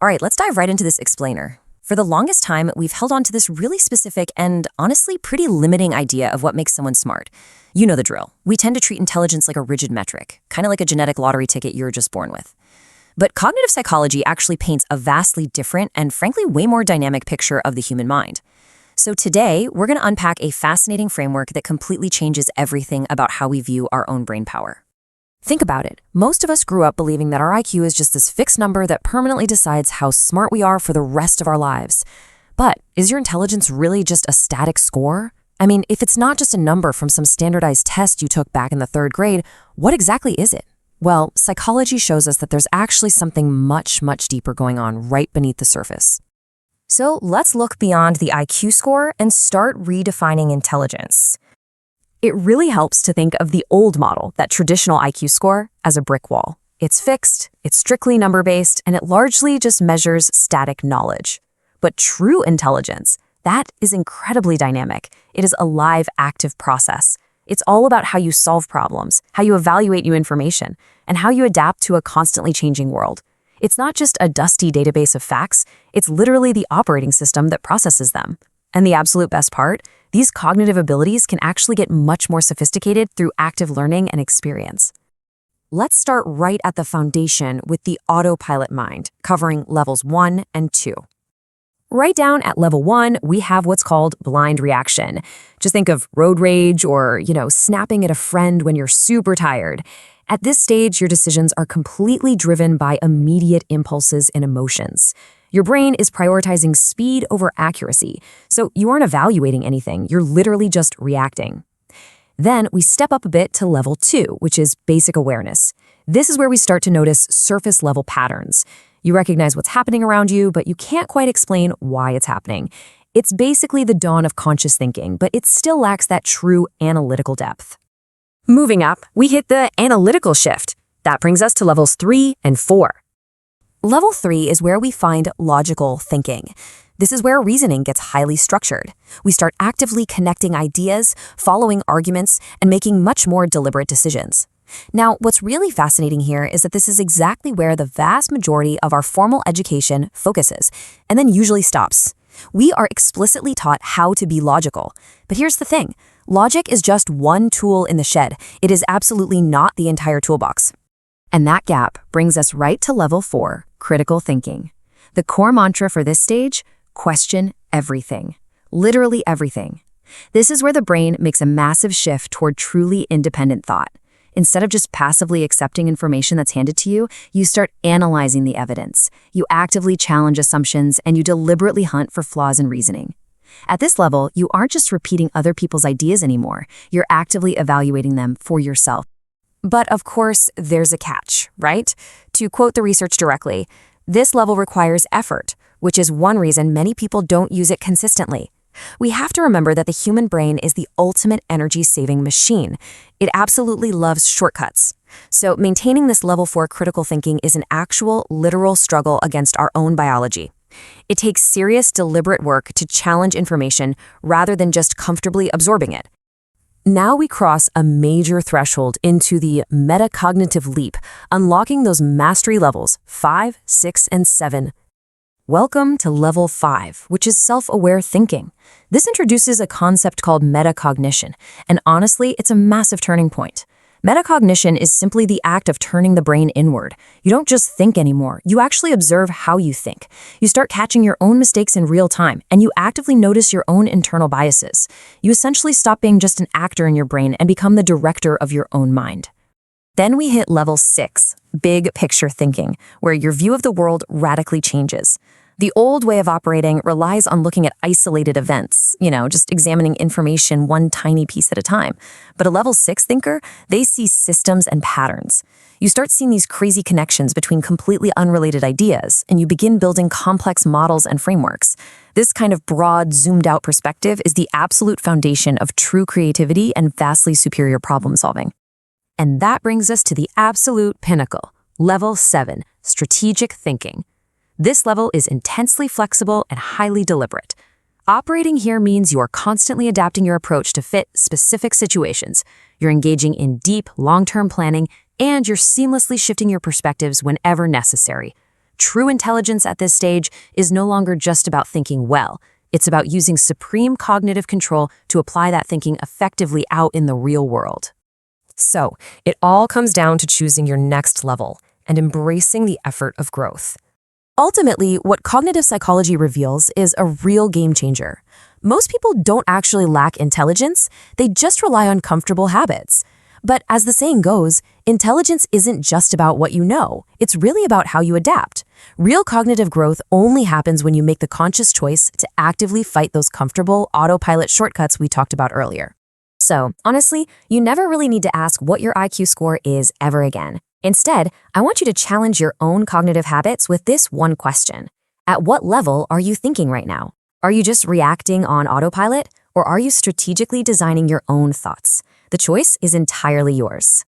All right, let's dive right into this explainer. For the longest time, we've held on to this really specific and honestly pretty limiting idea of what makes someone smart. You know the drill. We tend to treat intelligence like a rigid metric, kind of like a genetic lottery ticket you were just born with. But cognitive psychology actually paints a vastly different and frankly way more dynamic picture of the human mind. So today, we're going to unpack a fascinating framework that completely changes everything about how we view our own brain power. Think about it. Most of us grew up believing that our IQ is just this fixed number that permanently decides how smart we are for the rest of our lives. But is your intelligence really just a static score? I mean, if it's not just a number from some standardized test you took back in the 3rd grade, what exactly is it? Well, psychology shows us that there's actually something much, much deeper going on right beneath the surface. So let's look beyond the IQ score and start redefining intelligence. It really helps to think of the old model, that traditional IQ score, as a brick wall. It's fixed, it's strictly number-based, and it largely just measures static knowledge. But true intelligence, that is incredibly dynamic. It is a live, active process. It's all about how you solve problems, how you evaluate new information, and how you adapt to a constantly changing world. It's not just a dusty database of facts, it's literally the operating system that processes them. And the absolute best part? These cognitive abilities can actually get much more sophisticated through active learning and experience. Let's start right at the foundation with the autopilot mind, covering levels 1 and 2. Right down at level 1, we have what's called blind reaction. Just think of road rage or, snapping at a friend when you're super tired. At this stage, your decisions are completely driven by immediate impulses and emotions. Your brain is prioritizing speed over accuracy, so you aren't evaluating anything, you're literally just reacting. Then we step up a bit to level 2, which is basic awareness. This is where we start to notice surface-level patterns. You recognize what's happening around you, but you can't quite explain why it's happening. It's basically the dawn of conscious thinking, but it still lacks that true analytical depth. Moving up, we hit the analytical shift. That brings us to levels 3 and 4. Level 3 is where we find logical thinking. This is where reasoning gets highly structured. We start actively connecting ideas, following arguments, and making much more deliberate decisions. Now, what's really fascinating here is that this is exactly where the vast majority of our formal education focuses, and then usually stops. We are explicitly taught how to be logical. But here's the thing. Logic is just one tool in the shed. It is absolutely not the entire toolbox. And that gap brings us right to level 4, critical thinking. The core mantra for this stage, question everything. Literally everything. This is where the brain makes a massive shift toward truly independent thought. Instead of just passively accepting information that's handed to you, you start analyzing the evidence. You actively challenge assumptions, and you deliberately hunt for flaws in reasoning. At this level, you aren't just repeating other people's ideas anymore. You're actively evaluating them for yourself. But of course, there's a catch, right? To quote the research directly, this level requires effort, which is one reason many people don't use it consistently. We have to remember that the human brain is the ultimate energy-saving machine. It absolutely loves shortcuts. So maintaining this level 4 critical thinking is an actual, literal struggle against our own biology. It takes serious, deliberate work to challenge information rather than just comfortably absorbing it. Now we cross a major threshold into the metacognitive leap, unlocking those mastery levels 5, 6, and 7. Welcome to level 5, which is self-aware thinking. This introduces a concept called metacognition, and honestly, it's a massive turning point. Metacognition is simply the act of turning the brain inward. You don't just think anymore, you actually observe how you think. You start catching your own mistakes in real time, and you actively notice your own internal biases. You essentially stop being just an actor in your brain and become the director of your own mind. Then we hit level 6, big picture thinking, where your view of the world radically changes. The old way of operating relies on looking at isolated events, just examining information one tiny piece at a time. But a level 6 thinker, they see systems and patterns. You start seeing these crazy connections between completely unrelated ideas, and you begin building complex models and frameworks. This kind of broad, zoomed-out perspective is the absolute foundation of true creativity and vastly superior problem solving. And that brings us to the absolute pinnacle, level 7, strategic thinking. This level is intensely flexible and highly deliberate. Operating here means you are constantly adapting your approach to fit specific situations. You're engaging in deep, long-term planning, and you're seamlessly shifting your perspectives whenever necessary. True intelligence at this stage is no longer just about thinking well. It's about using supreme cognitive control to apply that thinking effectively out in the real world. So, it all comes down to choosing your next level and embracing the effort of growth. Ultimately, what cognitive psychology reveals is a real game changer. Most people don't actually lack intelligence, they just rely on comfortable habits. But as the saying goes, intelligence isn't just about what you know, it's really about how you adapt. Real cognitive growth only happens when you make the conscious choice to actively fight those comfortable autopilot shortcuts we talked about earlier. So, honestly, you never really need to ask what your IQ score is ever again. Instead, I want you to challenge your own cognitive habits with this one question. At what level are you thinking right now? Are you just reacting on autopilot, or are you strategically designing your own thoughts? The choice is entirely yours.